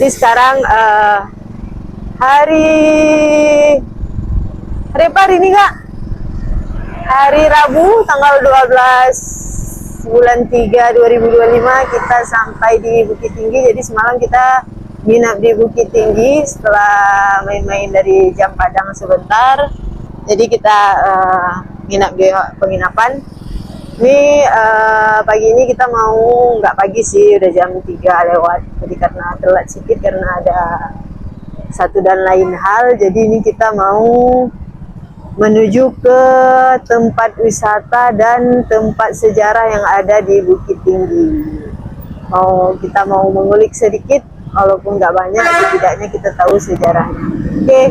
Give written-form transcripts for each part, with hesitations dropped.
Jadi sekarang hari apa hari ini Kak? Hari Rabu tanggal 12 bulan 3 2025 kita sampai di Bukit Tinggi. Jadi semalam kita nginap di Bukit Tinggi setelah main-main dari Jam Padang sebentar. Jadi kita nginap di penginapan. Ini pagi ini kita mau, nggak pagi sih, udah jam 3 lewat. Jadi karena telat sedikit karena ada satu dan lain hal. Jadi ini kita mau menuju ke tempat wisata dan tempat sejarah yang ada di Bukit Tinggi. Kita mau mengulik sedikit, walaupun nggak banyak, setidaknya kita tahu sejarahnya. Oke.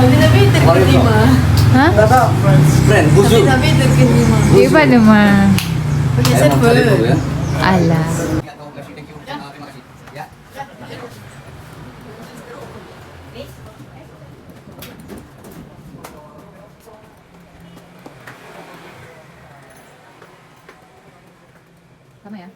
Tapi terkesima. Hah? Friend, busuk. Tapi terkesima. Gimana mah? Pakai server. Alah. Sama ya?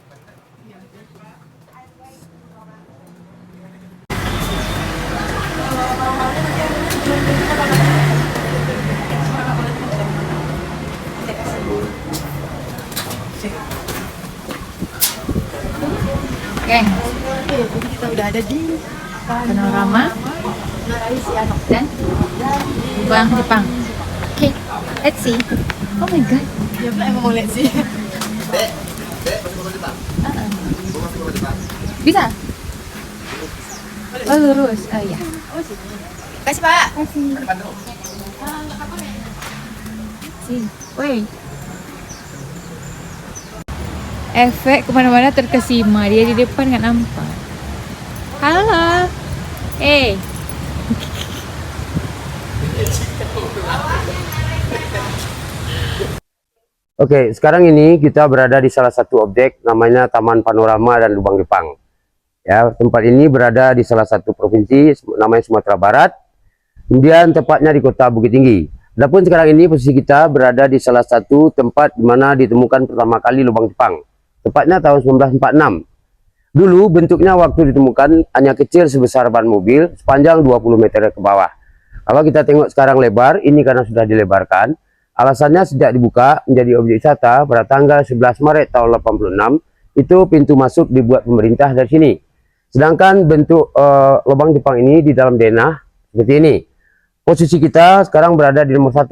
Oke, Jadi kita udah ada di panorama dan lubang Jepang. Oke, let's see. Oh my god. ya pula emang mau lihat sih. Bisa? Oh lurus. Oh iya. Kasih Pak. Kasih. Sih. Woi. Efek kemana-mana terkesima. Dia di depan nggak nampak. Halo. Oke, sekarang ini kita berada di salah satu objek namanya Taman Panorama dan Lubang Jepang. Ya, tempat ini berada di salah satu provinsi namanya Sumatera Barat. Kemudian tepatnya di kota Bukit Tinggi. Adapun sekarang ini posisi kita berada di salah satu tempat di mana ditemukan pertama kali lubang Jepang. Tepatnya tahun 1946. Dulu bentuknya waktu ditemukan hanya kecil sebesar ban mobil sepanjang 20 meter ke bawah. Kalau kita tengok sekarang lebar, ini karena sudah dilebarkan. Alasannya sejak dibuka menjadi objek wisata pada tanggal 11 Maret tahun 86, itu pintu masuk dibuat pemerintah dari sini. Sedangkan bentuk lubang Jepang ini di dalam denah seperti ini. Posisi kita sekarang berada di nomor 1.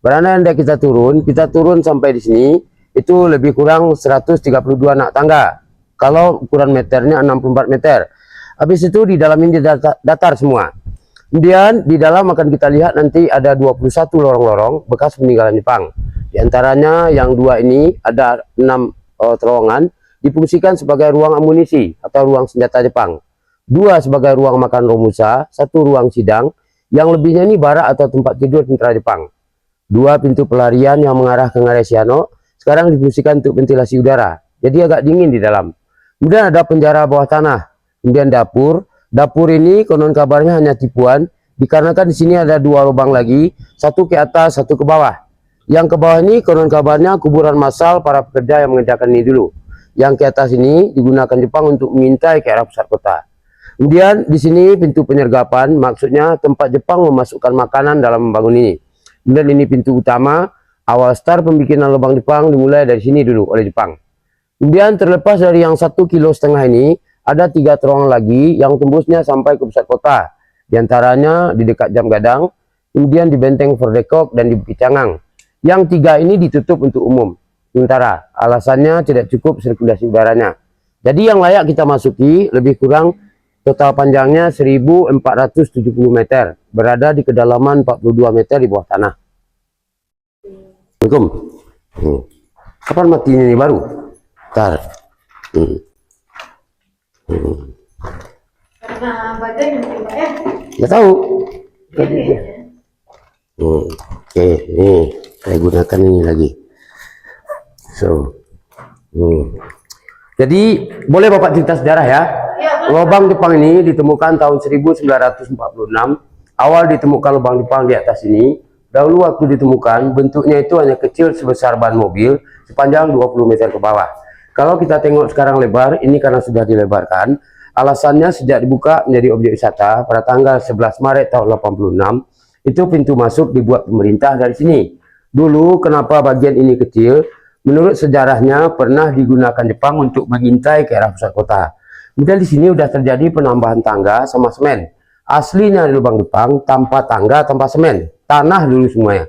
Beranda yang kita turun sampai di sini itu lebih kurang 132 anak tangga. Kalau ukuran meternya 64 meter. Habis itu di dalam ini datar semua. Kemudian di dalam akan kita lihat nanti ada 21 lorong-lorong bekas peninggalan Jepang. Di antaranya yang 2 ini ada 6 terowongan difungsikan sebagai ruang amunisi atau ruang senjata Jepang. 2 sebagai ruang makan romusa, 1 ruang sidang, yang lebihnya ini barak atau tempat tidur tentara Jepang. 2 pintu pelarian yang mengarah ke Ngarai Siano sekarang difungsikan untuk ventilasi udara. Jadi agak dingin di dalam. Kemudian ada penjara bawah tanah. Kemudian dapur. Dapur ini konon kabarnya hanya tipuan, dikarenakan di sini ada 2 lubang lagi, satu ke atas, satu ke bawah. Yang ke bawah ini konon kabarnya kuburan massal para pekerja yang mengerjakan ini dulu. Yang ke atas ini digunakan Jepang untuk mengintai ke arah pusat kota. Kemudian di sini pintu penyergapan, maksudnya tempat Jepang memasukkan makanan dalam membangun ini. Kemudian ini pintu utama. Awal start pembikinan lubang Jepang dimulai dari sini dulu oleh Jepang. Kemudian terlepas dari yang 1,5 kilo ini, ada 3 terowongan lagi yang tembusnya sampai ke pusat kota. Di antaranya di dekat Jam Gadang, kemudian di Benteng Fordekok dan di Bukit Cangang. Yang 3 ini ditutup untuk umum. Sementara alasannya tidak cukup sirkulasi udaranya. Jadi yang layak kita masuki lebih kurang total panjangnya 1470 meter, berada di kedalaman 42 meter di bawah tanah. Assalamualaikum. Kapan matinya ini baru? Ntar. Karena badan gitu Pak ya. Nggak tahu. Oke, nih saya gunakan ini lagi. So, jadi boleh Bapak cerita sejarah ya? Lubang Jepang ini ditemukan tahun 1946. Awal ditemukan lubang Jepang di atas ini. Dahulu waktu ditemukan, bentuknya itu hanya kecil sebesar ban mobil, sepanjang 20 meter ke bawah. Kalau kita tengok sekarang lebar, ini karena sudah dilebarkan. Alasannya sejak dibuka menjadi objek wisata pada tanggal 11 Maret tahun 86, itu pintu masuk dibuat pemerintah dari sini. Dulu kenapa bagian ini kecil? Menurut sejarahnya pernah digunakan Jepang untuk mengintai ke arah pusat kota. Kemudian di sini sudah terjadi penambahan tangga sama semen. Aslinya di lubang Jepang tanpa tangga, tanpa semen, tanah dulu semuanya.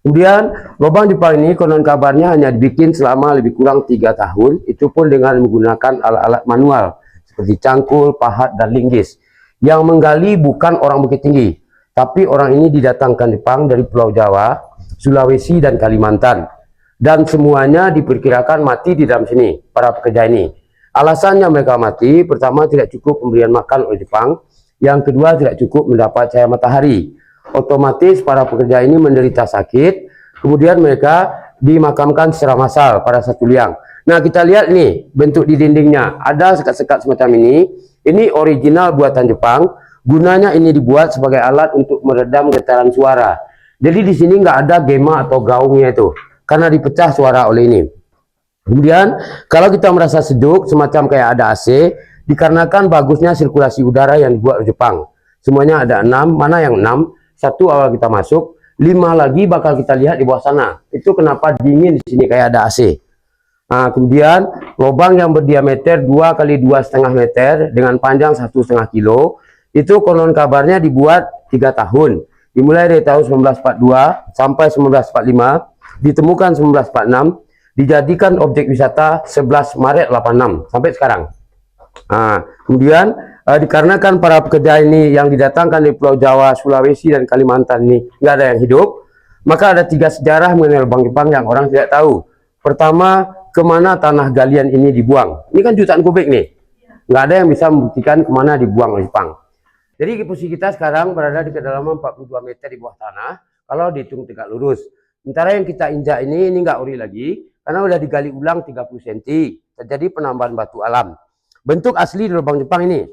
Kemudian lubang Jepang ini konon kabarnya hanya dibikin selama lebih kurang 3 tahun, itu pun dengan menggunakan alat-alat manual seperti cangkul, pahat, dan linggis. Yang menggali bukan orang Bukit Tinggi, tapi orang ini didatangkan Jepang dari Pulau Jawa, Sulawesi, dan Kalimantan. Dan semuanya diperkirakan mati di dalam sini, para pekerja ini. Alasannya mereka mati, pertama tidak cukup pemberian makan oleh Jepang, yang kedua tidak cukup mendapat cahaya matahari. Otomatis para pekerja ini menderita sakit, kemudian mereka dimakamkan secara massal pada satu liang. Nah kita lihat nih bentuk di dindingnya, ada sekat-sekat semacam ini original buatan Jepang, gunanya ini dibuat sebagai alat untuk meredam getaran suara. Jadi di sini nggak ada gema atau gaungnya itu, karena dipecah suara oleh ini. Kemudian kalau kita merasa sejuk semacam kayak ada AC, dikarenakan bagusnya sirkulasi udara yang dibuat oleh Jepang. Semuanya ada 6, mana yang 6? 1 awal kita masuk, 5 lagi bakal kita lihat di bawah sana. Itu kenapa dingin di sini kayak ada AC. Nah, kemudian lubang yang berdiameter 2 kali 2,5 meter dengan panjang 1,5 kilo, itu konon kabarnya dibuat 3 tahun. Dimulai dari tahun 1942 sampai 1945, ditemukan 1946, dijadikan objek wisata 11 Maret 86 sampai sekarang. Nah, kemudian dikarenakan para pekerja ini yang didatangkan dari Pulau Jawa, Sulawesi, dan Kalimantan ini nggak ada yang hidup, maka ada 3 sejarah mengenai lubang Jepang yang orang tidak tahu. Pertama, kemana tanah galian ini dibuang? Ini kan jutaan kubik nih, nggak ada yang bisa membuktikan kemana dibuang oleh Jepang. Jadi posisi kita sekarang berada di kedalaman 42 meter di bawah tanah, kalau dihitung tegak lurus. Sementara yang kita injak ini nggak ori lagi, karena udah digali ulang 30 cm, terjadi penambahan batu alam. Bentuk asli di lubang Jepang ini,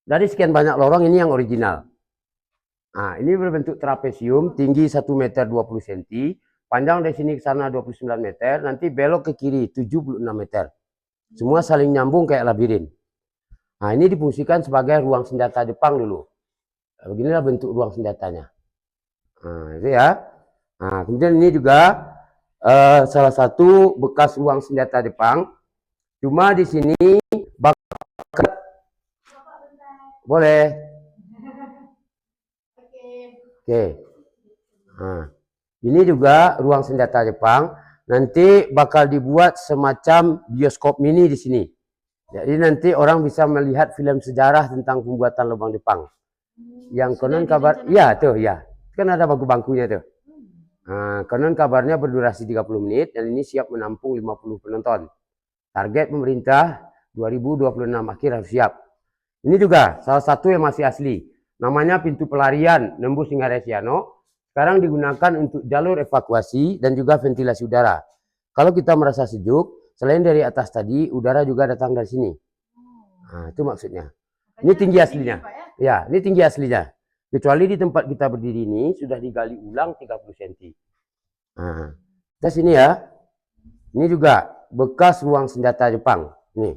dari sekian banyak lorong ini yang original. Nah, ini berbentuk trapesium, tinggi 1 meter 20 cm, panjang dari sini ke sana 29 meter, nanti belok ke kiri 76 meter. Semua saling nyambung kayak labirin. Nah, ini difungsikan sebagai ruang senjata Jepang dulu. Beginilah bentuk ruang senjatanya. Nah, itu ya. Nah, kemudian ini juga salah satu bekas ruang senjata Jepang. Cuma di sini boleh. Oke. Nah, ini juga ruang senjata Jepang. Nanti bakal dibuat semacam bioskop mini di sini. Jadi nanti orang bisa melihat film sejarah tentang pembuatan lubang Jepang. Yang konon kabar, ya tuh ya, kan ada bangku-bangkunya tuh. Nah, konon kabarnya berdurasi 30 menit dan ini siap menampung 50 penonton. Target pemerintah 2026 akhir harus siap. Ini juga salah satu yang masih asli. Namanya pintu pelarian nembus hingga Resiano. Sekarang digunakan untuk jalur evakuasi dan juga ventilasi udara. Kalau kita merasa sejuk, selain dari atas tadi, udara juga datang dari sini. Nah, itu maksudnya. Ini tinggi aslinya. Ya, ini tinggi aslinya. Kecuali di tempat kita berdiri ini sudah digali ulang 30 cm. Nah, kita sini ya. Ini juga bekas ruang senjata Jepang. Nih.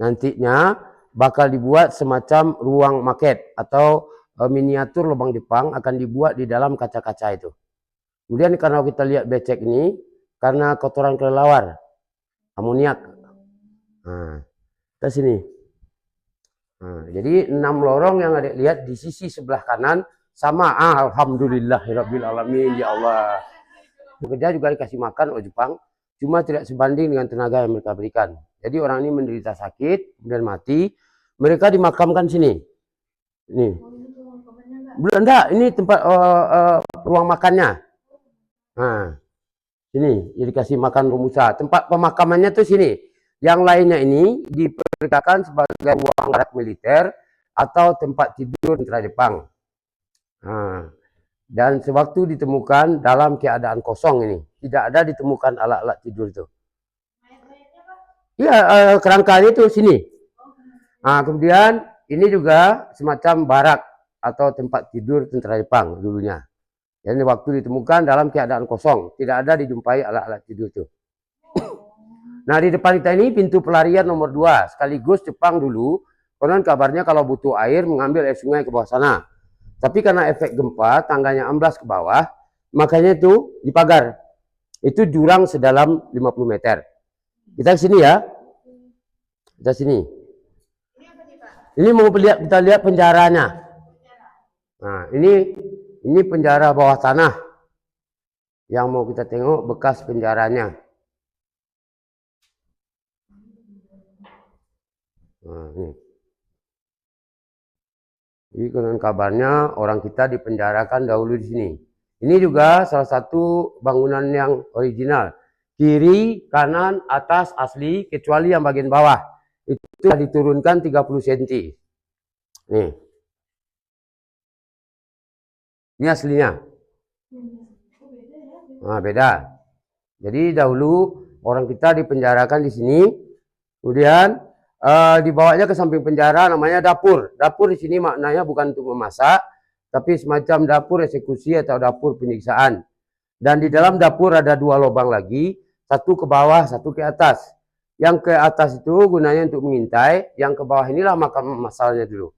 Nantinya bakal dibuat semacam ruang maket atau miniatur lubang Jepang akan dibuat di dalam kaca-kaca itu. Kemudian karena kita lihat becek ini, karena kotoran kelelawar, amoniak. Nah, kita sini. Nah, jadi 6 lorong yang ada lihat di sisi sebelah kanan sama. Alhamdulillahirabbil alamin, ya Allah. Bekerja juga dikasih makan oleh Jepang, cuma tidak sebanding dengan tenaga yang mereka berikan. Jadi orang ini menderita sakit, kemudian mati. Mereka dimakamkan sini. Ini. Belum enggak, ini tempat ruang makannya. Nah, Sini, ya dikasih makan Romusa. Tempat pemakamannya tuh sini. Yang lainnya ini diperkirakan sebagai ruang barak militer atau tempat tidur tentara Jepang. Nah, dan sewaktu ditemukan dalam keadaan kosong ini, tidak ada ditemukan alat-alat tidur itu. Iya, kerangkanya itu sini. Nah, kemudian ini juga semacam barak atau tempat tidur tentara Jepang dulunya. Jadi waktu ditemukan dalam keadaan kosong, tidak ada dijumpai alat-alat tidur itu. Nah, di depan kita ini pintu pelarian nomor 2, sekaligus Jepang dulu, konon kabarnya kalau butuh air mengambil air sungai ke bawah sana. Tapi karena efek gempa, tangganya amblas ke bawah, makanya itu dipagar. Itu jurang sedalam 50 meter. Kita ke sini ya. Kita sini. Ini mau kita lihat penjaranya. Nah, ini penjara bawah tanah. Yang mau kita tengok bekas penjaranya. Nah, ini konon kabarnya orang kita dipenjarakan dahulu di sini. Ini juga salah satu bangunan yang original. Kiri, kanan, atas asli kecuali yang bagian bawah. Itu sudah diturunkan 30 cm. Nih. Ini aslinya. Nah, beda. Jadi dahulu orang kita dipenjarakan di sini. Kemudian dibawanya ke samping penjara, namanya dapur. Dapur di sini maknanya bukan untuk memasak, tapi semacam dapur eksekusi atau dapur penyiksaan. Dan di dalam dapur ada 2 lubang lagi, satu ke bawah, satu ke atas. Yang ke atas itu gunanya untuk mengintai, yang ke bawah inilah makam masalnya dulu.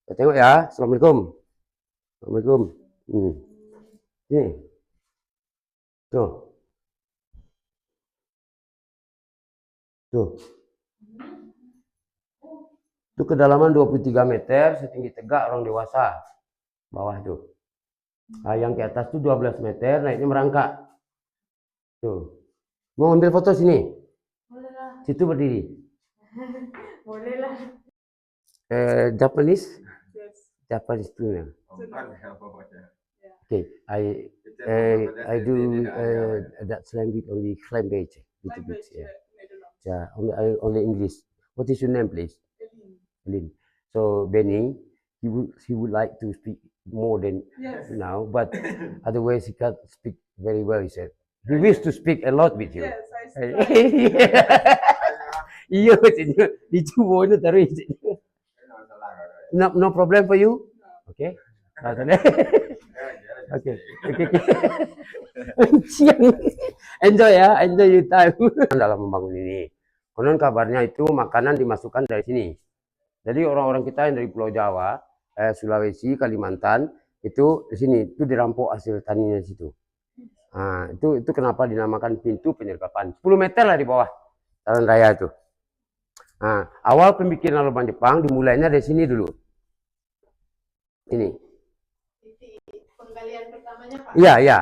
Kita tengok ya. Assalamualaikum. Assalamualaikum. Ini. Tuh. Tuh. Itu kedalaman 23 meter, setinggi tegak orang dewasa. Bawah itu. Nah, yang ke atas itu 12 meter, naiknya merangkak. Tuh. Mau ambil foto sini? Boleh lah. Situ berdiri. Boleh lah. Japanese? Yes. Japanese too. Yeah. Okay, I do that language only language little bit. Yeah, only English. What is your name, please? Lin. So Benny, he would like to speak more than now, but otherwise he can't speak very well. He said he wished to speak a lot with you. Yes, I Iya, dicoba itu terus. No problem for you? Okay. Okay. Enjoy ya, enjoy your time. Dalam membangun ini, konon kabarnya itu makanan dimasukkan dari sini. Jadi orang-orang kita yang dari Pulau Jawa, Sulawesi, Kalimantan, itu di sini itu dirampok hasil taninya di situ. Nah, itu kenapa dinamakan pintu penyergapan. 10 meter lah di bawah jalan raya itu. Nah, awal pembikinan lubang Jepang dimulainya dari sini dulu. Ini. Penggalian pertamanya Pak. Iya, iya.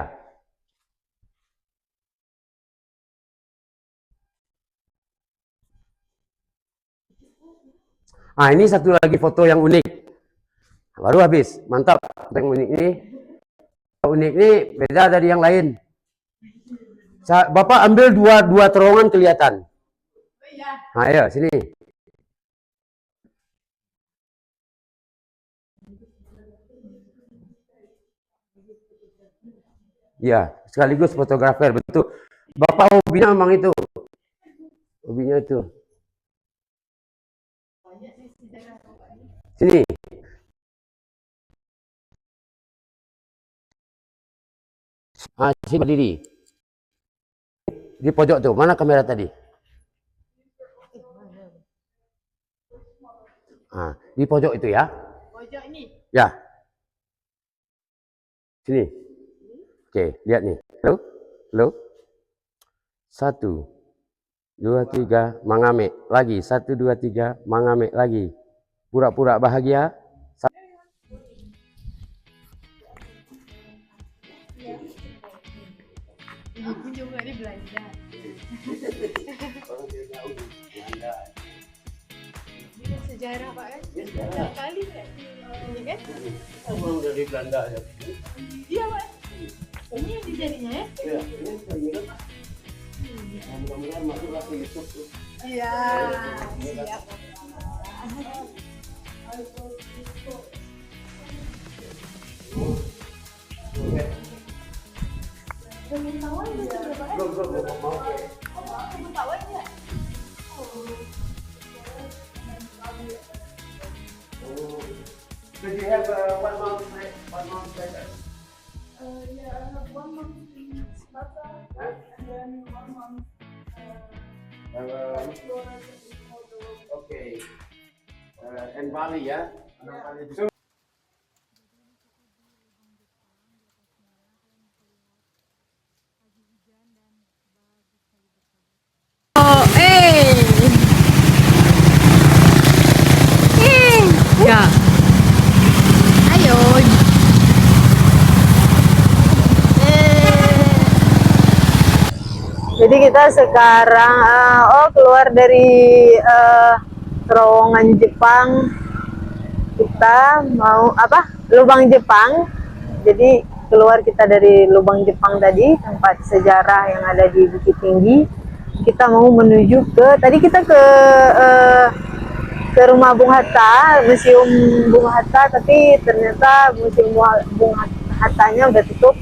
Nah, ini satu lagi foto yang unik. Baru habis. Mantap. Yang unik ini. Unik ini beda dari yang lain. Bapak ambil dua terowongan kelihatan. Nah, ayo sini. Ya, sekaligus fotografer, betul. Bapak hobinya memang itu. Hobinya itu. Sini. Ah, sini berdiri. Di pojok tuh. Mana kamera tadi? Ah, di pojok itu ya. Pojok ini. Ya. Sini. Oke, lihat nih. Halo. 1, 2, 3, mangame. Lagi. 1, 2, 3, mangame lagi. Pura-pura bahagia. Ibu juga di Belanda. Ini sejarah Pak kan? Sejarah kali kan? Ini kan? Orang dari Belanda ya. Iya Pak. Ini yang dijadinya ya? Iya, ini Mudah-mudahan masuklah ke YouTube tuh. Iya, siap. So you have 1 month later? Yeah, I have 1 month in Sparta Huh? and then 1 month Uh, Florida in Moldova. okay. And Bali, ya? So, Oh, ya. Ayo. Jadi kita sekarang keluar dari terowongan Jepang. Kita mau apa? Lubang Jepang. Jadi keluar kita dari lubang Jepang tadi, tempat sejarah yang ada di Bukit Tinggi. Kita mau menuju tadi kita ke rumah Bung Hatta, Museum Bung Hatta, tapi ternyata Museum Bung Hattanya udah tutup.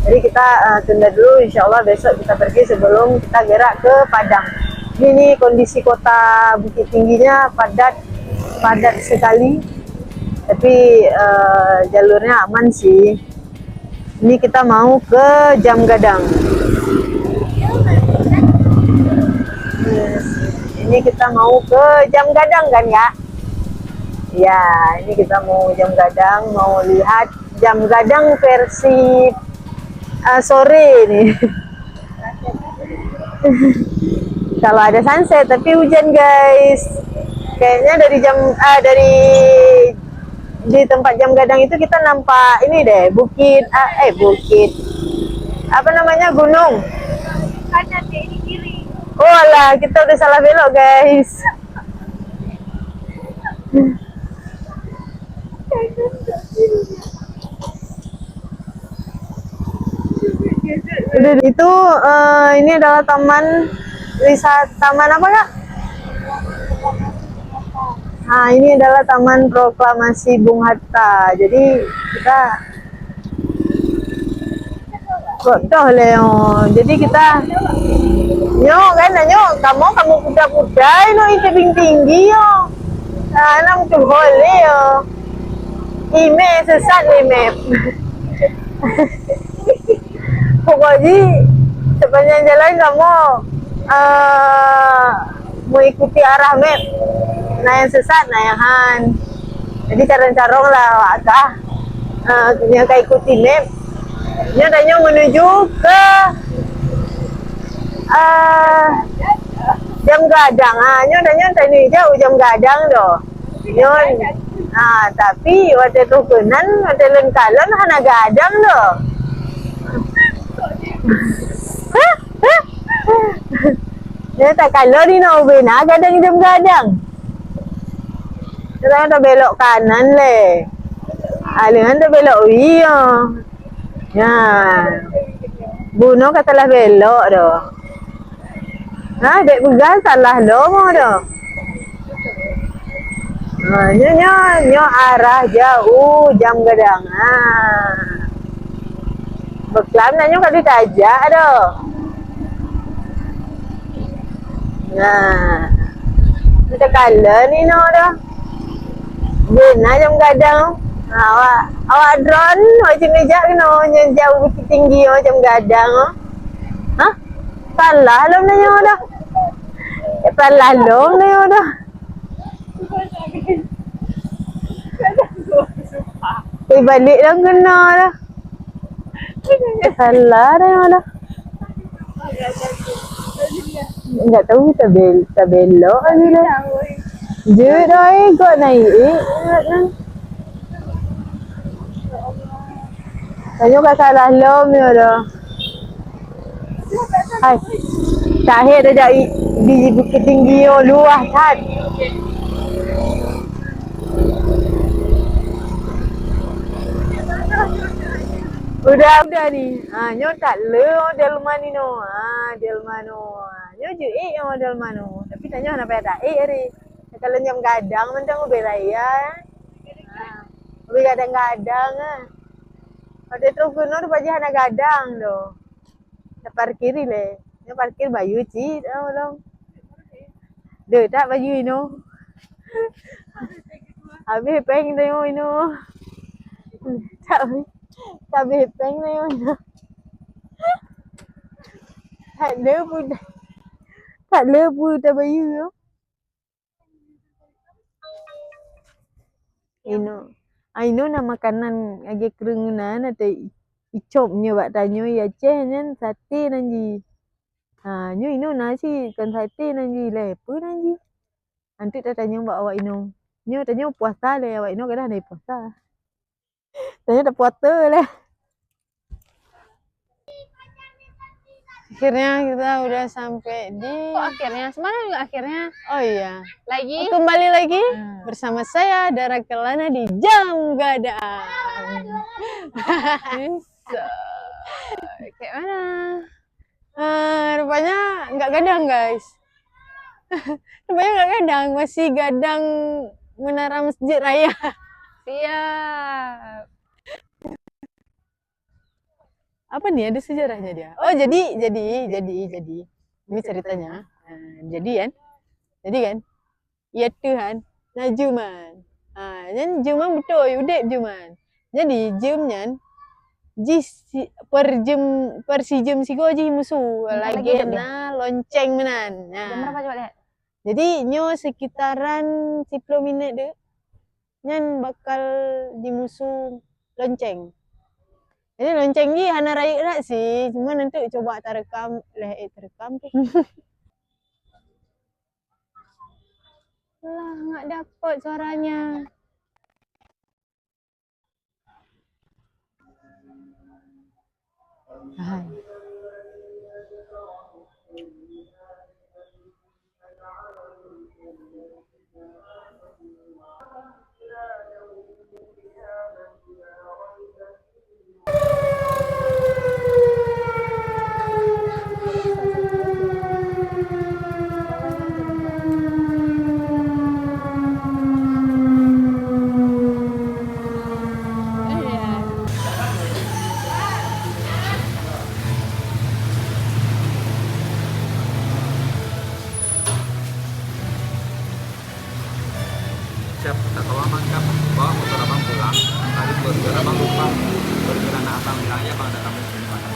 Jadi kita tunda dulu, insya Allah besok kita pergi sebelum kita gerak ke Padang. Ini kondisi kota Bukit Tingginya padat sekali, tapi jalurnya aman sih. Ini kita mau ke Jam Gadang. Yes. Ini kita mau ke Jam Gadang kan ya? Ya, ini kita mau Jam Gadang, mau lihat Jam Gadang versi sore nih. Kalau ada sunset, tapi hujan guys. Kayaknya dari di tempat Jam Gadang itu kita nampak ini deh, bukit apa namanya, gunung. Kanan deh, ini kiri. Oh lah, kita udah salah belok guys. Itu ini adalah taman wisata, taman apa kak? Nah, ini adalah Taman Proklamasi Bung Hatta. Jadi kita kodoh Leon. Jadi kita kamu kuda-kuda no tebing tinggi yo. Nang tuh hole yo. Ime sesat nih map. Pokoknya sepanjang jalan kamu mau ikuti arah map. Nah yang sesat, nah yang han. Jadi carong-carong lah wakah. Yang kayak ikuti map. Ini adanya menuju ke Jam Gadang. Ini adanya tadi jauh Jam Gadang doh. Nyon. Nah, tapi waktu itu kenan, waktu lengkalan hana gadang doh. Dia tak kalau di Novena gadang Jam Gadang. Kita tak belok kanan le. Alihan tak belok iya. Ya. Buno katalah belok doh. Nah, dek begal salah lomo doh. Nah, nyo arah jauh Jam Gadang. Beklam nanya kali tajak doh. Nah, kita kala ni no doh. Benar Jam Gadang. Awak drone macam ngejak kena yang jauh Bukit Tinggi Jam Gadang. Hah? Salah lo nanya dah. Salah lo nanya dah. Balik dah kena dah. Salah dah. Enggak tahu tak belok lagi dah. Je dah kau naik. Tanya kat salah lom ni dah. Hai. Tahir dah di Bukit Tinggi luah tat. Udah ni. Nyo tak le del mani no. Del mano. jo yang model mano. Tapi tanya apa ada hari. Kalau jam gadang mentang beraya. Lebih gadang-gadang ah. Pada terus gunur pajah anak gadang do. Kita parkir le. Ini parkir bayu ci, dong. Deh tak baju ino. Habis peng tayo ino. Sabi peng na yun. Tak lebu tak bayu yo. Ino na makanan age kerungunan atau icopnya bak tanyo ya ceh nyan sate nanji. Nyo ino nasi kan sate nanji lepu nanji. Nanti tak tanya mbak awak ino. Nyo tanya puasa le awak ino kadang ada puasa. Tanya tak puasa le. Akhirnya kita udah sampai di. Kok akhirnya? Semalam juga akhirnya. Oh iya. Lagi? Kembali lagi bersama saya Dara Kelana di Jam Gadang. Kayak mana? Rupanya nggak gadang guys. Rupanya nggak gadang, masih gadang Menara Masjid Raya. Siap. Apa nih ada sejarahnya dia? Oh jadi ini ceritanya. Jadi kan, ya Tuhan, nah Juman. Nyan Juman betul, udep Juman. Jadi Jumnyan per si jam si goji musuh lagi na lonceng menan. Jam berapa coba lihat? Jadi nyo sekitaran 10 menit deh. Nyan bakal di musuh lonceng. Jadi lonceng ni hana raik rak sih, cuma nanti coba terekam, terekam tu. Lah nggak dapat suaranya. Hai. Siap, tak tahu mangkap, bawa motor abang pulang. Tadi buat abang lupa berjalan abang bilang ya bang datang ke sini makan.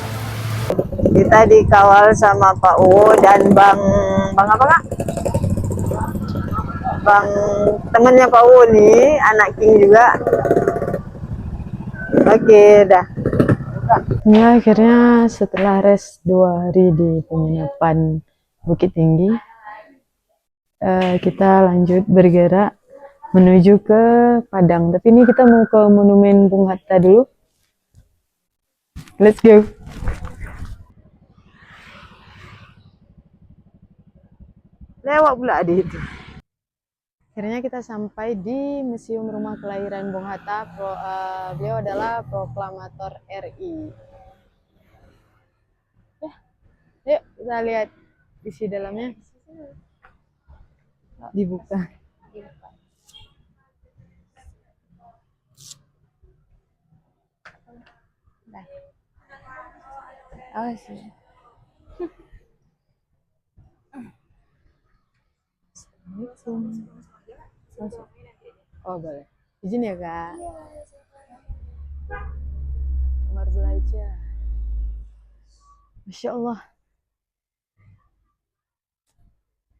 Kita dikawal sama Pak Uwo dan Bang apa Kak? Bang temennya Pak Uwo nih, anak King juga. Oke, dah. Ya, akhirnya setelah rest 2 hari di penginapan Bukit Tinggi, kita lanjut bergerak menuju ke Padang. Tapi ini kita mau ke Monumen Bung Hatta dulu. Let's go. Lewat pula di itu. Akhirnya kita sampai di Museum Rumah Kelahiran Bung Hatta. Beliau adalah proklamator RI. Yuk kita lihat isi dalamnya. Dibuka. Awas ya. Oh boleh. Izin ya Kak. Kamar belajar. Masya Allah.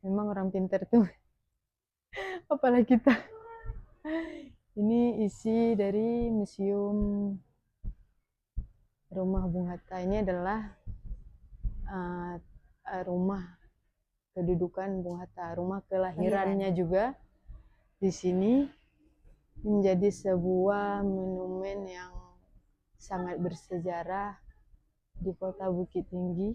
Memang orang pintar tuh. Apalagi kita. Ini isi dari Museum Rumah Bung Hatta. Ini adalah rumah kedudukan Bung Hatta, rumah kelahirannya juga di sini, menjadi sebuah monumen yang sangat bersejarah di Kota Bukit Tinggi.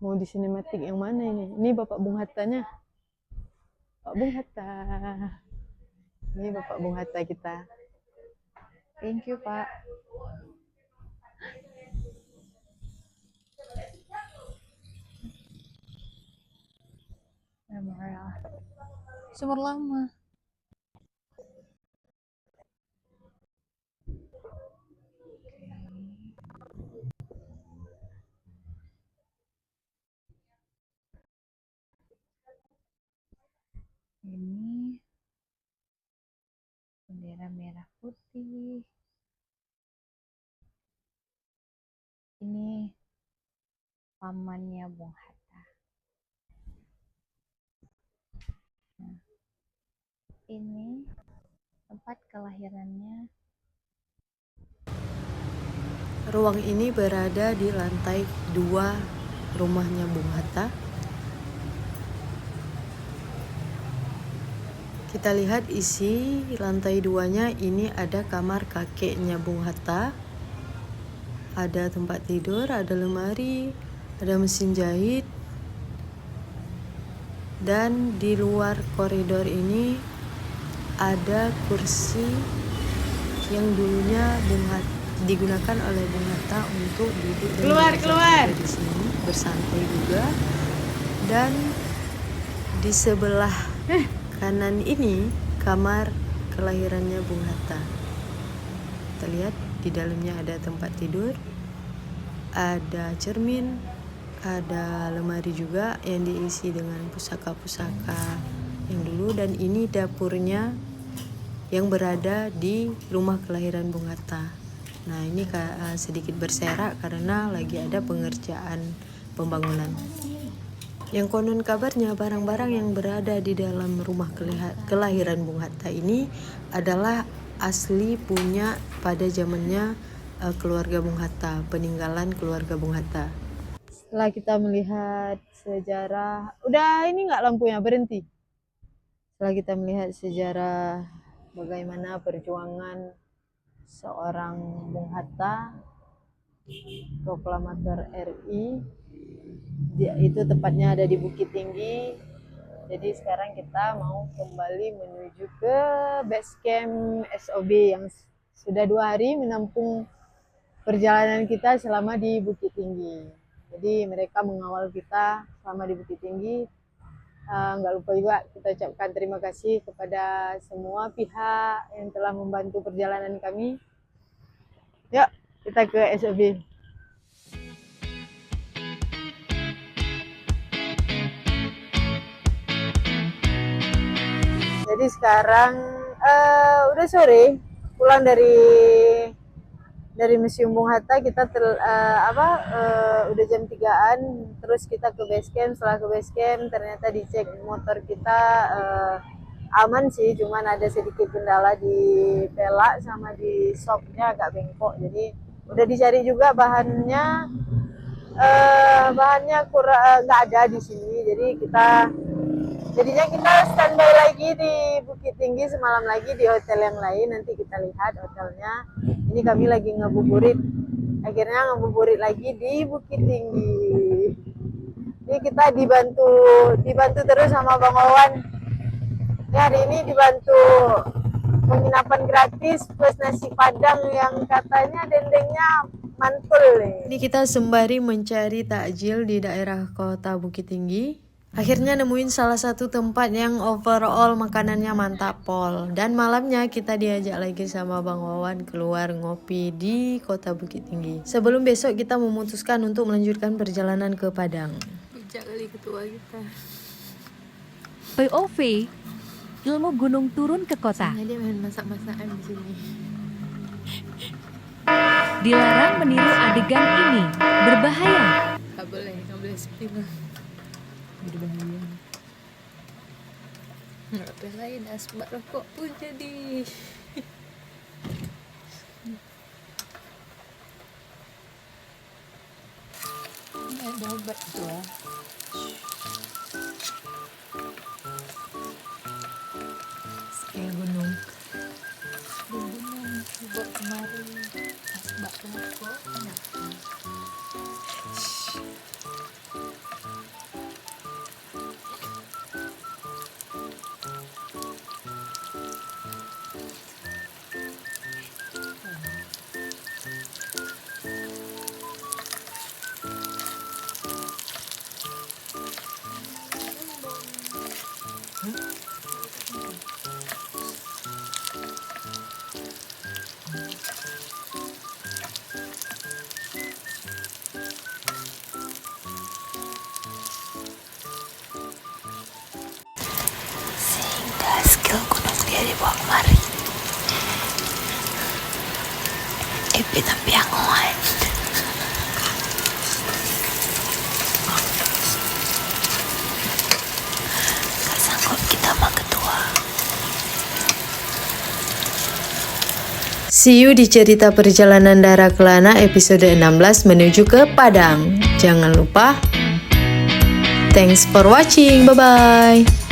Mau di sinematik yang mana ini? Ini Bapak Bung Hattanya. Pak Bung Hatta. Ini Bapak Bung Hatta kita. Thank you, Pak. Memorial. Sumur lama. Ini bendera merah putih. Ini pamannya Bung Hatta. Nah, ini tempat kelahirannya. Ruang ini berada di lantai 2 rumahnya Bung Hatta. Kita lihat isi lantai 2-nya, ini ada kamar kakeknya Bung Hatta. Ada tempat tidur, ada lemari, ada mesin jahit. Dan di luar koridor ini ada kursi yang dulunya digunakan oleh Bung Hatta untuk duduk dan keluar di sini, bersantai juga. Dan di sebelah kanan ini kamar kelahirannya Bung Hatta. Kita lihat di dalamnya ada tempat tidur, ada cermin, ada lemari juga yang diisi dengan pusaka-pusaka yang dulu. Dan ini dapurnya yang berada di rumah kelahiran Bung Hatta. Nah, ini sedikit berserak karena lagi ada pengerjaan pembangunan. Yang konon kabarnya barang-barang yang berada di dalam rumah kelahiran Bung Hatta ini adalah asli punya pada zamannya keluarga Bung Hatta, peninggalan keluarga Bung Hatta. Setelah kita melihat sejarah, udah ini nggak lampunya berhenti. Setelah kita melihat sejarah bagaimana perjuangan seorang Bung Hatta, proklamator RI, itu tepatnya ada di Bukit Tinggi. Jadi sekarang kita mau kembali menuju ke base camp SOB yang sudah 2 hari menampung perjalanan kita selama di Bukit Tinggi. Jadi mereka mengawal kita selama di Bukit Tinggi. Nggak lupa juga kita ucapkan terima kasih kepada semua pihak yang telah membantu perjalanan kami. Yuk kita ke SOB. Jadi sekarang udah sore, pulang dari Museum Bung Hatta. Kita udah jam 3-an, terus kita ke base camp. Setelah ke base camp ternyata dicek motor kita aman sih, cuman ada sedikit kendala di pelak sama di shocknya agak bengkok. Jadi udah dicari juga bahannya kurang, nggak ada di sini. Jadinya kita standby lagi di Bukit Tinggi semalam lagi di hotel yang lain. Nanti kita lihat hotelnya. Ini kami lagi ngabuburit. Akhirnya ngabuburit lagi di Bukit Tinggi. Ini kita dibantu terus sama Bang Wawan. Ya, hari ini dibantu penginapan gratis plus nasi padang yang katanya dendengnya mantul nih. Ini kita sembari mencari takjil di daerah kota Bukit Tinggi. Akhirnya nemuin salah satu tempat yang overall makanannya mantap pol. Dan malamnya kita diajak lagi sama Bang Wawan keluar ngopi di kota Bukit Tinggi. Sebelum besok kita memutuskan untuk melanjutkan perjalanan ke Padang. Bijak kali ketua kita. POV, ilmu gunung turun ke kota. Dia main masak-masakan di sini. Dilarang meniru adegan ini, berbahaya. Nggak boleh spill. Berbahaya. Nggak belain asbak rokok pun jadi. Ini ada obat gua. Kayak gunung. Di gunung buat kemarin asbak rokok enak. Yang kuat. Gak sanggup kita sama ketua. See you di cerita perjalanan Dara Kelana episode 16 menuju ke Padang. Jangan lupa. Thanks for watching. Bye-bye.